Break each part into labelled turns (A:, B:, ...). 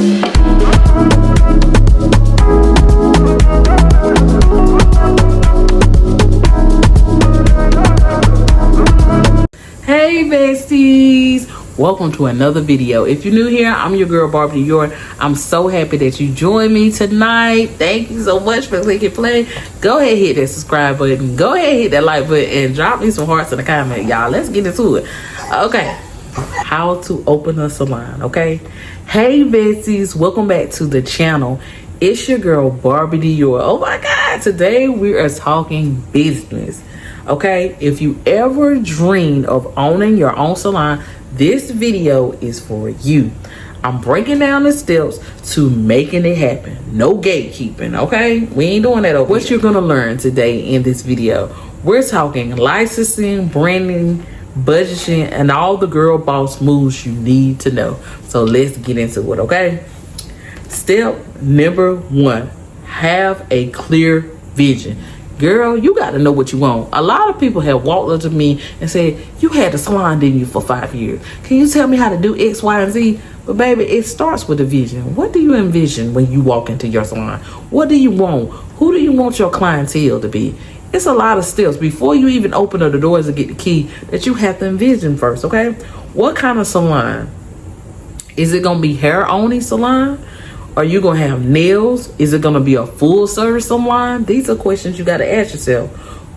A: Hey besties, welcome to another video. If you're new here, I'm your girl Barbie York. I'm so happy that you joined me tonight. Thank you so much for clicking play. Go ahead, hit that subscribe button, go ahead, hit that like button, and drop me some hearts in the comment, y'all. Let's get into it. Okay, how to open a salon. Okay, hey besties, welcome back to the channel. It's your girl Barbie York. Oh my god, today we are talking business. Okay, if you ever dreamed of owning your own salon, this video is for you. I'm breaking down the steps to making it happen. No gatekeeping, okay? We ain't doing that over here. What you're gonna learn today in this video, we're talking licensing, branding, budgeting, and all the girl boss moves you need to know. So let's get into it, okay? Step number 1, have a clear vision. Girl, you got to know what you want. A lot of people have walked up to me and said, you had the salon, didn't you, for 5 years? Can you tell me how to do X, Y, and Z? But baby, it starts with a vision. What do you envision when you walk into your salon? What do you want? Who do you want your clientele to be? It's a lot of steps before you even open up the doors and get the key that you have to envision first, okay? What kind of salon? Is it going to be hair only salon? Are you going to have nails? Is it going to be a full service salon? These are questions you got to ask yourself.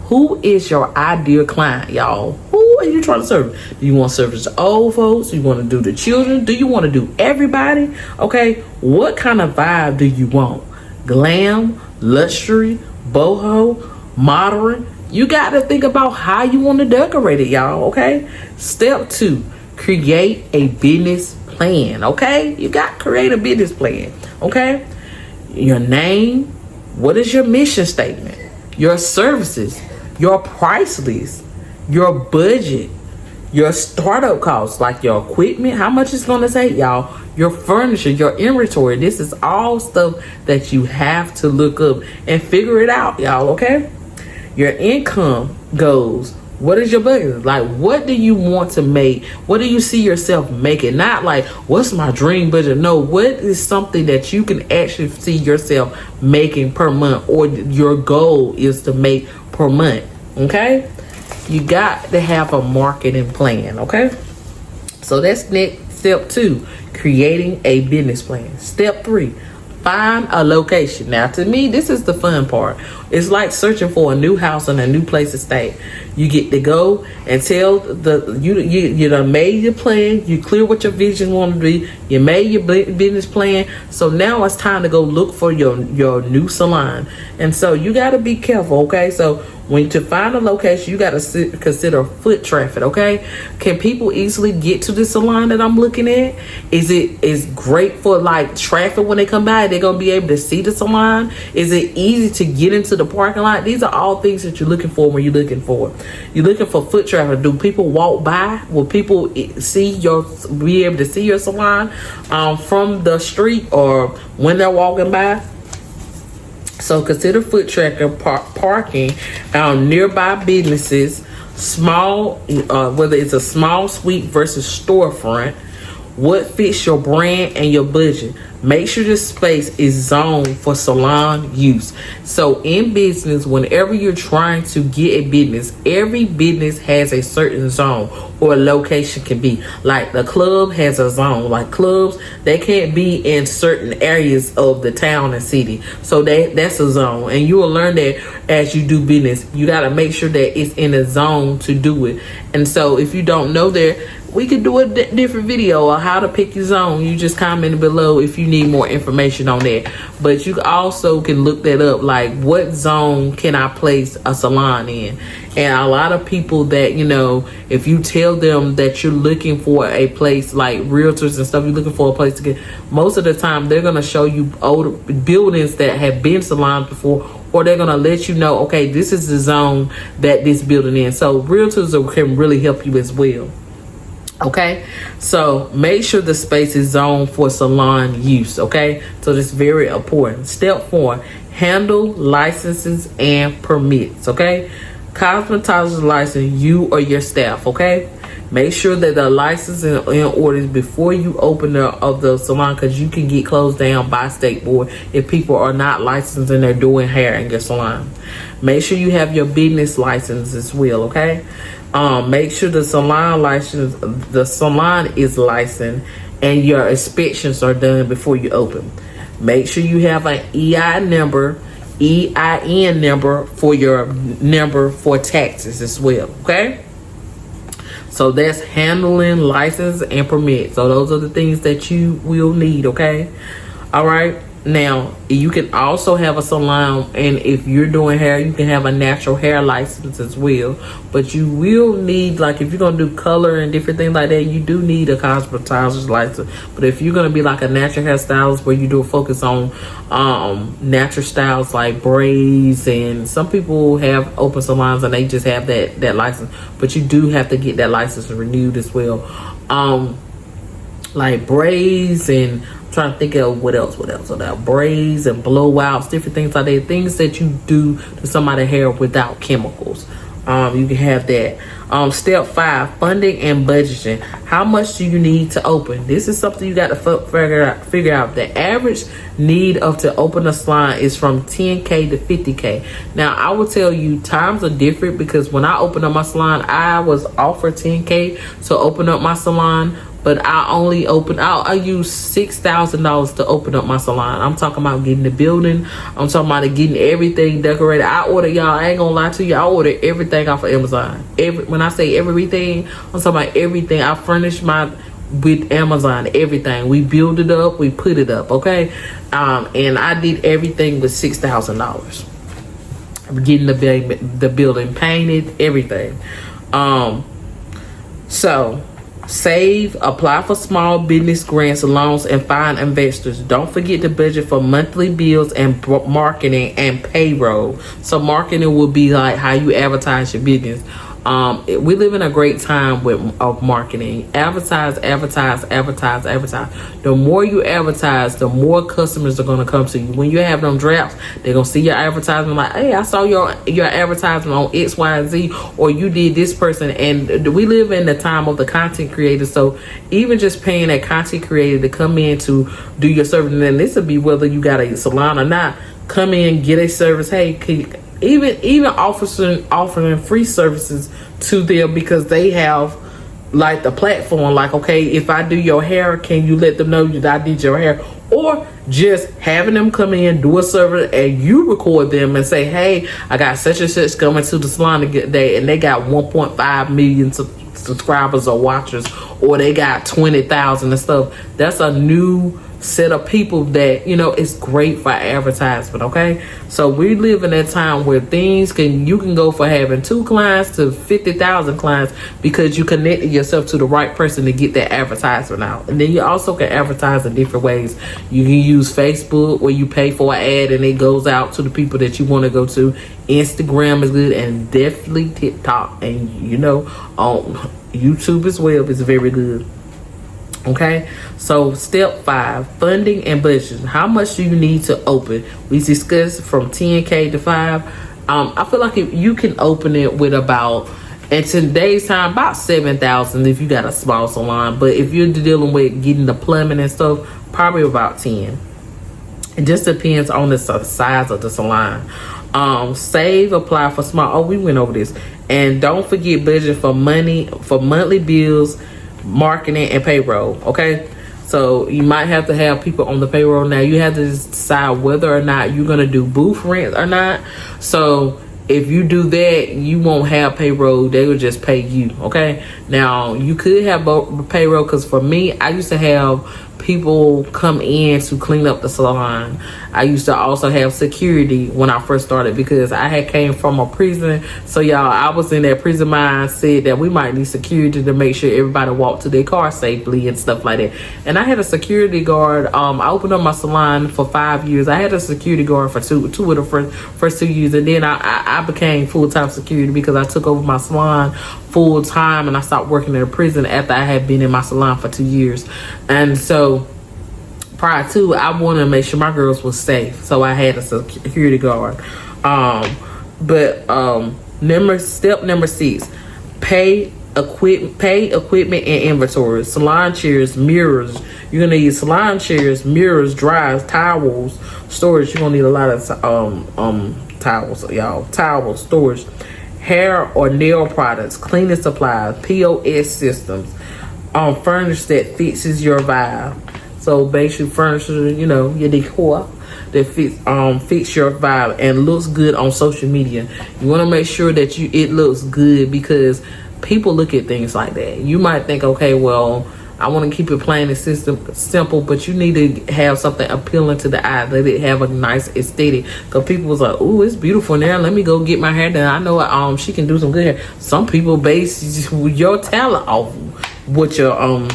A: Who is your ideal client, y'all? Who are you trying to serve? Do you want to service the old folks? Do you want to do the children? Do you want to do everybody? Okay, what kind of vibe do you want? Glam, luxury, boho, modern? You got to think about how you want to decorate it, y'all, okay? Step 2, create a business plan, okay? You got to create a business plan, okay? Your name, what is your mission statement, your services, your price list, your budget, your startup costs, like your equipment, how much it's going to take, y'all, your furniture, your inventory. This is all stuff that you have to look up and figure it out, y'all, okay? Your income goals. What is your budget? Like, what do you want to make? What do you see yourself making? Not like, what's my dream budget? No, what is something that you can actually see yourself making per month, or your goal is to make per month, okay? You got to have a marketing plan, okay? So that's next step 2, creating a business plan. Step 3, find a location. Now, to me, this is the fun part. It's like searching for a new house and a new place to stay. You get to go and tell you done made your plan. You clear what your vision want to be. You made your business plan. So now it's time to go look for your new salon. And so you got to be careful, okay? So when to find a location, you got to consider foot traffic, okay? Can people easily get to the salon that I'm looking at? Is great for like traffic when they come by? They're gonna be able to see the salon? Is it easy to get into the parking lot? These are all things that you're looking for when you're looking for. You're looking for foot traffic. Do people walk by? Will people be able to see your salon from the street or when they're walking by? So consider foot traffic, parking, nearby businesses, small, whether it's a small suite versus storefront. What fits your brand and your budget? Make sure the space is zoned for salon use. So in business, whenever you're trying to get a business, every business has a certain zone or location can be. Like the club has a zone. Like clubs, they can't be in certain areas of the town and city. So that's a zone. And you will learn that as you do business. You got to make sure that it's in a zone to do it. And so if you don't know that, we could do a different video on how to pick your zone. You just comment below if you need more information on that. But you also can look that up, like what zone can I place a salon in? And a lot of people that, you know, if you tell them that you're looking for a place, like realtors and stuff, you're looking for a place to get, most of the time they're going to show you older buildings that have been salons before, or they're going to let you know, okay, this is the zone that this building is. So realtors can really help you as well. Okay, so make sure the space is zoned for salon use. Okay, so that's very important. Step 4, handle licenses and permits. Okay, cosmetologist license, you or your staff. Okay, Make sure that the license is in order before you open the salon, because you can get closed down by state board if people are not licensed and they're doing hair in your salon. Make sure you have your business license as well, okay? Make sure the salon is licensed and your inspections are done before you open. Make sure you have an EIN number for your number for taxes as well, okay? So that's handling, license, and permit. So those are the things that you will need, okay? All right. Now, you can also have a salon, and if you're doing hair, you can have a natural hair license as well. But you will need, like, if you're going to do color and different things like that, you do need a cosmetologist license. But if you're going to be like a natural hairstylist where you do a focus on natural styles like braids, and some people have open salons and they just have that license. But you do have to get that license renewed as well. Like braids and trying to think of what else without braids and blowouts, different things like that, things that you do to somebody's hair without chemicals. You can have that. Step 5, funding and budgeting. How much do you need to open? This is something you got to figure out. The average need to open a salon is from 10K to 50K. Now, I will tell you, times are different, because when I opened up my salon, I was offered 10K to open up my salon. But I use $6,000 to open up my salon. I'm talking about getting the building. I'm talking about getting everything decorated. I ain't gonna lie to you, I ordered everything off of Amazon. When I say everything, I'm talking about everything. I furnished with Amazon, everything. We build it up, we put it up, okay? And I did everything with $6,000. Getting the building painted, everything. So save, apply for small business grants, loans, and find investors. Don't forget to budget for monthly bills and marketing and payroll. So marketing will be like how you advertise your business. We live in a great time of marketing. Advertise. The more you advertise, the more customers are going to come to you. When you have them drafts, they're going to see your advertisement like, hey, I saw your advertisement on X, Y, and Z, or you did this person. And we live in the time of the content creator. So even just paying that content creator to come in to do your service, and then this will be whether you got a salon or not, come in, get a service. Hey, even offering free services to them, because they have like the platform, like, okay, if I do your hair, can you let them know that I did your hair? Or just having them come in, do a service, and you record them and say, hey, I got such and such coming to the salon today, and they got 1.5 million subscribers or watchers, or they got 20,000 and stuff. That's a new set of people that, it's great for advertisement, okay? So we live in that time where you can go for having 2 clients to 50,000 clients, because you connected yourself to the right person to get that advertisement out. And then you also can advertise in different ways. You can use Facebook, where you pay for an ad and it goes out to the people that you want to go to. Instagram is good, and definitely TikTok, and on YouTube as well is very good. Okay, so step 5, funding and budgeting. How much do you need to open? We discussed from 10K to 5. I feel like if you can open it with about, in today's time, about 7,000 if you got a small salon. But if you're dealing with getting the plumbing and stuff, probably about 10. It just depends on the size of the salon. Save, apply for small. We went over this. And don't forget budget for monthly bills, marketing, and payroll. Okay, so you might have to have people on the payroll. Now you have to decide whether or not you're going to do booth rent or not. So if you do that, you won't have payroll. They will just pay you. Okay, now you could have payroll, because for me, I used to have people come in to clean up the salon. I used to also have security when I first started, because I had came from a prison. So y'all, I was in that prison mindset that we might need security to make sure everybody walked to their car safely and stuff like that. And I had a security guard. I opened up my salon for 5 years. I had a security guard for two of the first 2 years, and then I became full-time security, because I took over my salon full time, and I stopped working in a prison after I had been in my salon for 2 years. And so prior to, I wanted to make sure my girls were safe, so I had a security guard. Step number 6, pay pay equipment and inventory. Salon chairs, mirrors. You're gonna need salon chairs, mirrors, dryers, towels, storage. You're gonna need a lot of towels, y'all. Towels, storage, hair or nail products, cleaning supplies, POS systems, furniture that fixes your vibe. So basically furniture, your decor that fits your vibe and looks good on social media. You want to make sure that it looks good, because people look at things like that. You might think, okay, well, I want to keep it plain and simple, but you need to have something appealing to the eye. Let it have a nice aesthetic. Because people was like, ooh, it's beautiful now. Let me go get my hair done. I know she can do some good hair. Some people base your talent off what your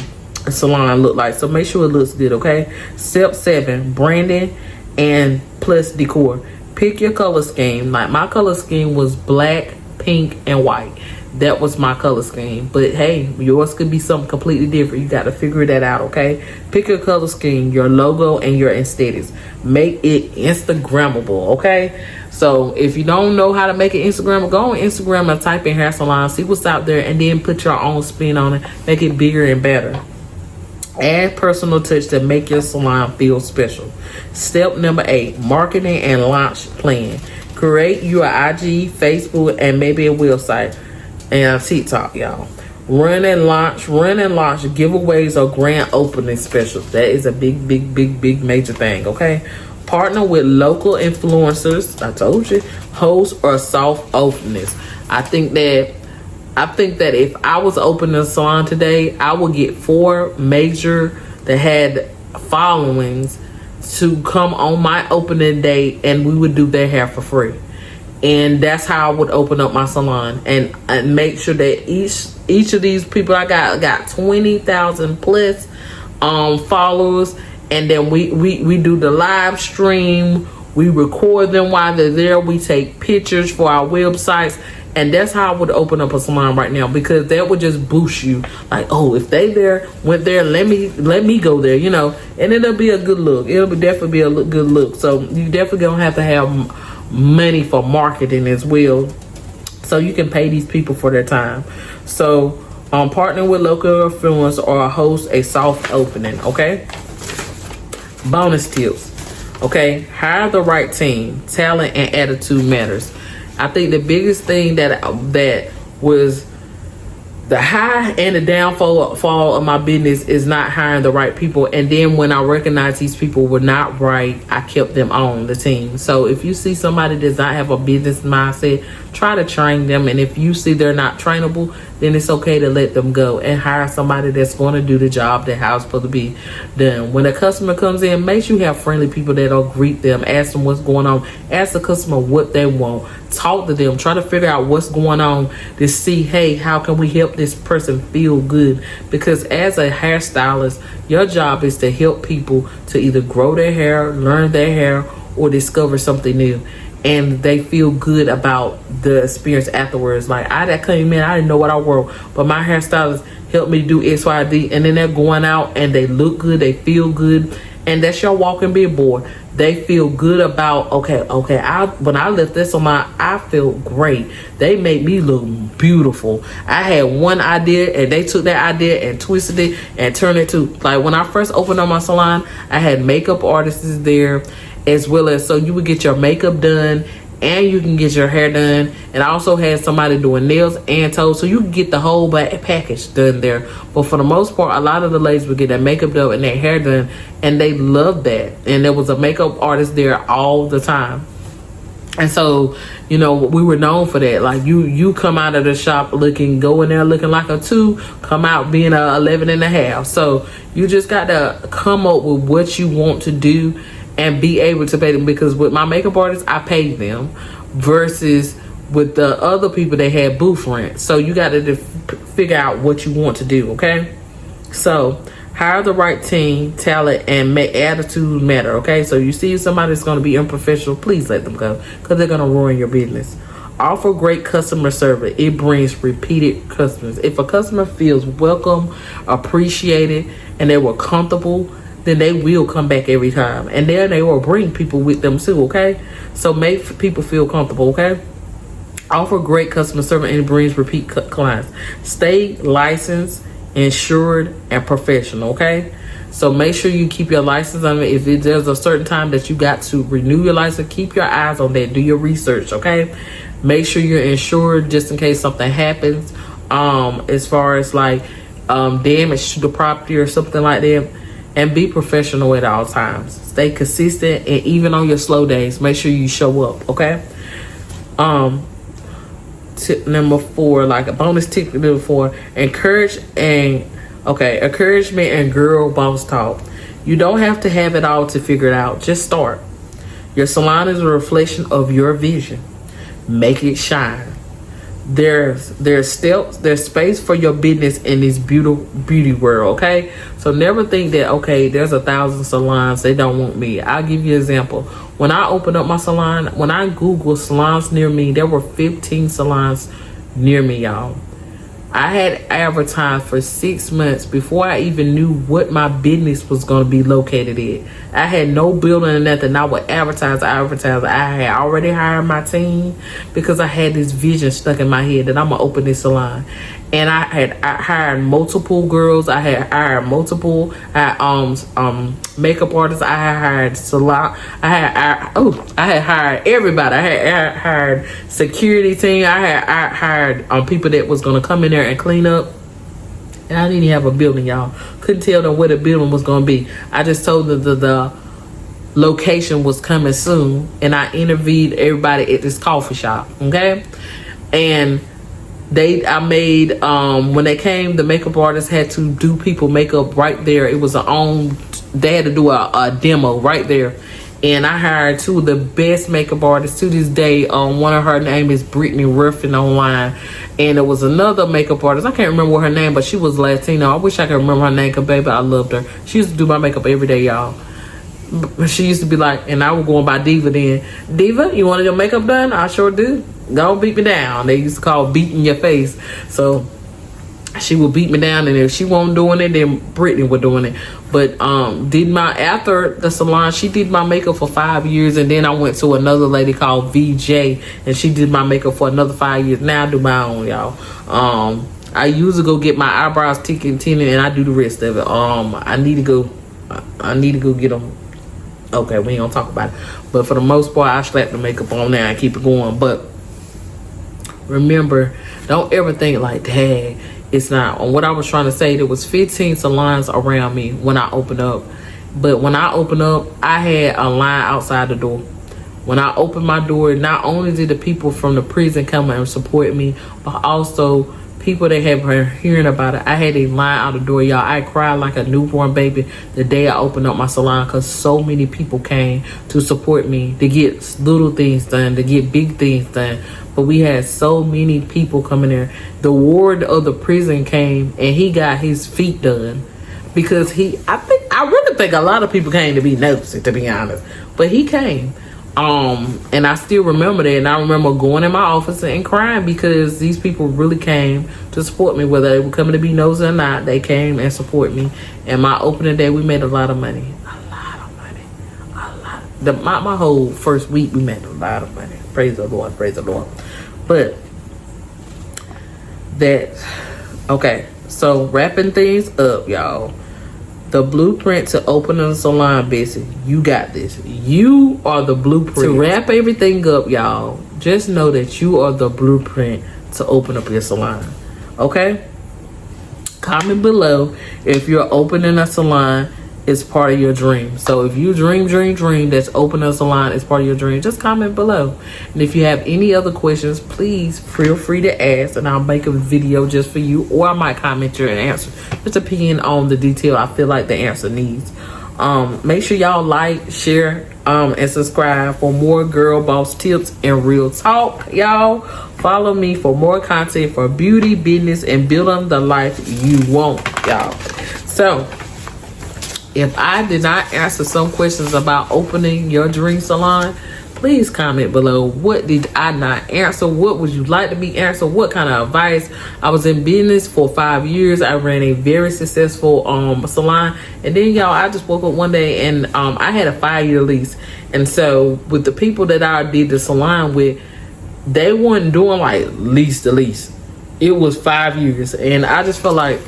A: salon look like. So make sure it looks good, okay? Step 7, branding and plus decor. Pick your color scheme. Like my color scheme was black, pink, and white. That was my color scheme. But hey, yours could be something completely different. You got to figure that out, okay? Pick your color scheme, your logo, and your aesthetics. Make it Instagrammable, okay? So if you don't know how to make it Instagrammable, go on Instagram and type in hair salon, see what's out there, and then put your own spin on it. Make it bigger and better. Add personal touch to make your salon feel special. Step number 8, marketing and launch plan. Create your IG, Facebook, and maybe a website and TikTok, y'all. Run and launch giveaways or grand opening specials. That is a big major thing, okay? Partner with local influencers, I told you, hosts or soft openings. I think that if I was opening a salon today, I would get 4 major that had followings to come on my opening day, and we would do their hair for free. And that's how I would open up my salon, and make sure that each of these people I got 20,000 plus followers, and then we do the live stream. We record them while they're there. We take pictures for our websites. And that's how I would open up a salon right now, because that would just boost you. Like, oh, if they went there, let me go there, and it'll be a good look. It'll definitely be a good look. So you definitely gonna have to have money for marketing as well, so you can pay these people for their time. So partner with local influencers or host a soft opening, okay? Bonus tips, okay? Hire the right team. Talent and attitude matters. I think the biggest thing that was the high and the downfall of my business is not hiring the right people. And then when I recognized these people were not right, I kept them on the team. So if you see somebody does not have a business mindset, try to train them. And if you see they're not trainable, then it's okay to let them go and hire somebody that's going to do the job that how it's supposed to be done. When a customer comes in, make sure you have friendly people that'll greet them, ask them what's going on, ask the customer what they want, talk to them, try to figure out what's going on to see, hey, how can we help this person feel good? Because as a hairstylist, your job is to help people to either grow their hair, learn their hair, or discover something new. And they feel good about the experience afterwards. Like, I came in, I didn't know what I wore, but my hairstylist helped me do X, Y, D, and then they're going out and they look good, they feel good, and that's your walking billboard. They feel good about, okay, when I left this salon, I felt great. They made me look beautiful. I had one idea, and they took that idea and twisted it and turned it to, like, when I first opened up my salon, I had makeup artists there, as well as, so you would get your makeup done and you can get your hair done. And I also had somebody doing nails and toes, so you can get the whole package done there. But for the most part, a lot of the ladies would get their makeup done and their hair done, and they loved that. And there was a makeup artist there all the time. And so, we were known for that. Like, you come out of the shop go in there looking like a 2, come out being a 11 and a half. So you just got to come up with what you want to do and be able to pay them. Because with my makeup artists, I paid them, versus with the other people, they had booth rent. So you got to figure out what you want to do, okay? So hire the right team, talent, and make attitude matter, okay? So you see somebody that's going to be unprofessional, please let them go, because they're going to ruin your business. Offer great customer service. It brings repeated customers. If a customer feels welcome, appreciated, and they were comfortable, then they will come back every time. And then they will bring people with them too, okay? So make people feel comfortable, okay? Offer great customer service and brings repeat clients. Stay licensed, insured, and professional, okay? So make sure you keep your license on it. If there's a certain time that you got to renew your license, keep your eyes on that. Do your research, okay? Make sure you're insured just in case something happens. As far as like damage to the property or something like that. And be professional at all times. Stay consistent, and even on your slow days, make sure you show up, okay? Tip number 4, like a bonus tip number 4, encouragement and girl boss talk. You don't have to have it all to figure it out. Just start. Your salon is a reflection of your vision. Make it shine. There's space for your business in this beauty world, okay? So never think that, okay, there's 1,000 salons, they don't want me. I'll give you an example. When I opened up my salon, when I Googled salons near me, there were 15 salons near me, y'all. I had advertised for 6 months before I even knew what my business was going to be located at. I had no building or nothing. I would advertise. I had already hired my team because I had this vision stuck in my head that I'm going to open this salon. And I hired multiple girls. I had hired multiple makeup artists. I had hired salon. I had hired everybody. I had hired security team. I had hired people that was gonna come in there and clean up. And I didn't even have a building, y'all. Couldn't tell them where the building was gonna be. I just told them the location was coming soon, and I interviewed everybody at this coffee shop. Okay, and I made when they came, the makeup artists had to do people makeup right there. It was they had to do a demo right there. And I hired 2 of the best makeup artists to this day. One of her name is Brittany Ruffin online. And there was another makeup artist. I can't remember what her name, but she was Latino. I wish I could remember her name, because baby, I loved her. She used to do my makeup every day, y'all. She used to be like, and I was going by Diva then. Diva, you wanted your makeup done? I sure do. Go beat me down. They used to call beating your face. So she would beat me down, and if she wasn't doing it, then Brittany was doing it. But after the salon, she did my makeup for 5 years, and then I went to another lady called VJ, and she did my makeup for another 5 years. Now I do my own, y'all. I usually go get my eyebrows tinted, and I do the rest of it. I need to go get them. Okay, we ain't gonna talk about it. But for the most part, I slap the makeup on there and keep it going. But remember, don't ever think like, dang, it's not. On what I was trying to say, there was 15 salons around me when I opened up. But when I opened up, I had a line outside the door. When I opened my door, not only did the people from the prison come and support me, but also people that have been hearing about it. I had a line out the door, y'all. I cried like a newborn baby the day I opened up my salon, because so many people came to support me, to get little things done, to get big things done. But we had so many people coming there. The ward of the prison came, and he got his feet done, because I really think a lot of people came to be nosy, to be honest. But he came. And I still remember that, and I remember going in my office and crying, because these people really came to support me, whether they were coming to be nosy or not. They came and support me. And my opening day, we made a lot of money. My whole first week, we made a lot of money. Praise the Lord, praise the Lord. But okay, so wrapping things up, y'all. The blueprint to open a salon business. You got this. You are the blueprint. To wrap everything up, y'all, just know that you are the blueprint to open up your salon. Okay? Comment below if you're opening a salon is part of your dream. So if you dream that's opening a salon is part of your dream, just comment below. And if you have any other questions, please feel free to ask, and I'll make a video just for you, or I might comment your answer, just depending on the detail I feel like the answer needs. Make sure y'all like, share, and subscribe for more girl boss tips and real talk, y'all. Follow me for more content for beauty, business, and building the life you want, y'all. So if I did not answer some questions about opening your dream salon, please comment below. What did I not answer? What would you like to be answered? What kind of advice? I was in business for 5 years. I ran a very successful salon. And then, y'all, I just woke up one day and I had a 5-year lease. And so with the people that I did the salon with, they weren't doing like lease to lease. It was 5 years, and I just felt like,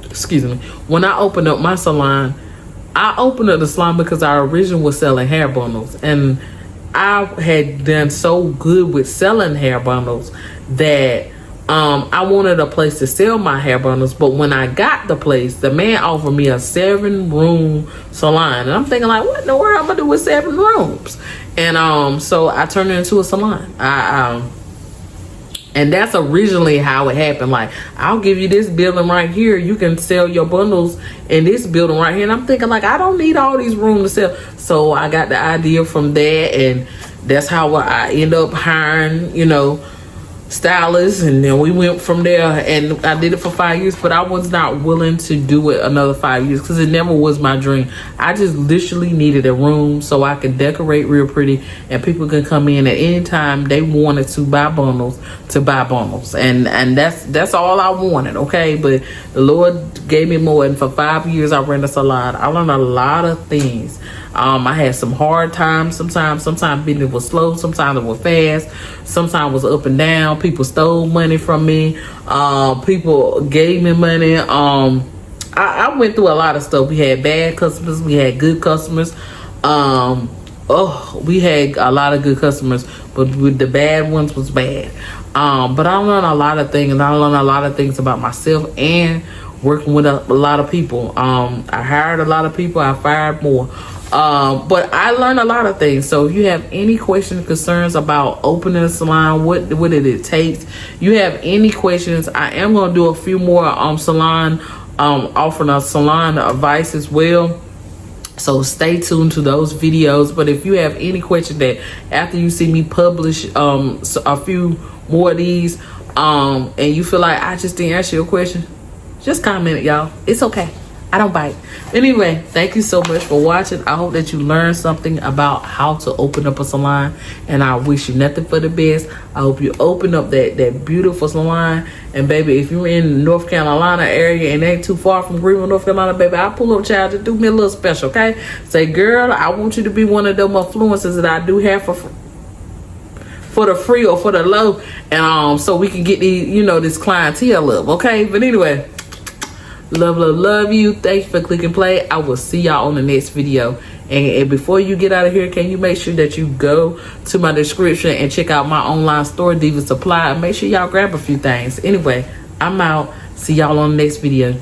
A: excuse me, when I opened up my salon, I opened up the salon because our original was selling hair bundles, and I had done so good with selling hair bundles that I wanted a place to sell my hair bundles. But when I got the place, the man offered me a 7-room salon, and I'm thinking like, what in the world I'm gonna do with 7 rooms? And so I turned it into a salon. And that's originally how it happened. Like, I'll give you this building right here. You can sell your bundles in this building right here. And I'm thinking, like, I don't need all these rooms to sell. So I got the idea from that. And that's how I end up hiring, you know, stylists. And then we went from there. And I did it for 5 years. But I was not willing to do it another 5 years because it never was my dream. I just literally needed a room so I could decorate real pretty. And people could come in at any time they wanted to buy bundles. And that's all I wanted, okay? But the Lord gave me more, and for 5 years I ran a salon. I learned a lot of things. I had some hard times sometimes business was slow, sometimes it was fast, sometimes it was up and down. People stole money from me, people gave me money. I went through a lot of stuff. We had bad customers, we had good customers. We had a lot of good customers, but with the bad ones was bad. But I learned a lot of things, and I learned a lot of things about myself and working with a lot of people. I hired a lot of people, I fired more. But I learned a lot of things. So if you have any questions, concerns about opening a salon, what did it take? You have any questions, I am going to do a few more salon, offering a salon advice as well. So stay tuned to those videos. But if you have any question that after you see me publish a few more of these, and you feel like I just didn't answer your question, just comment it, y'all. It's okay. I don't bite. Anyway, thank you so much for watching. I hope that you learned something about how to open up a salon, and I wish you nothing for the best. I hope you open up that beautiful salon. And baby, if you're in the North Carolina area and ain't too far from Greenville, North Carolina, baby, I'll pull up, child, to do me a little special, okay? Say, girl, I want you to be one of them influencers that I do have for the free or for the low, and so we can get these, you know, this clientele up, okay? But anyway, love you. Thanks for clicking play. I will see y'all on the next video. And before you get out of here, can you make sure that you go to my description and check out my online store, Diva Supply, and make sure y'all grab a few things. Anyway, I'm out. See y'all on the next video.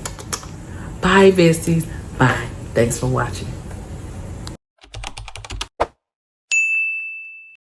A: Bye, besties. Bye. Thanks for watching.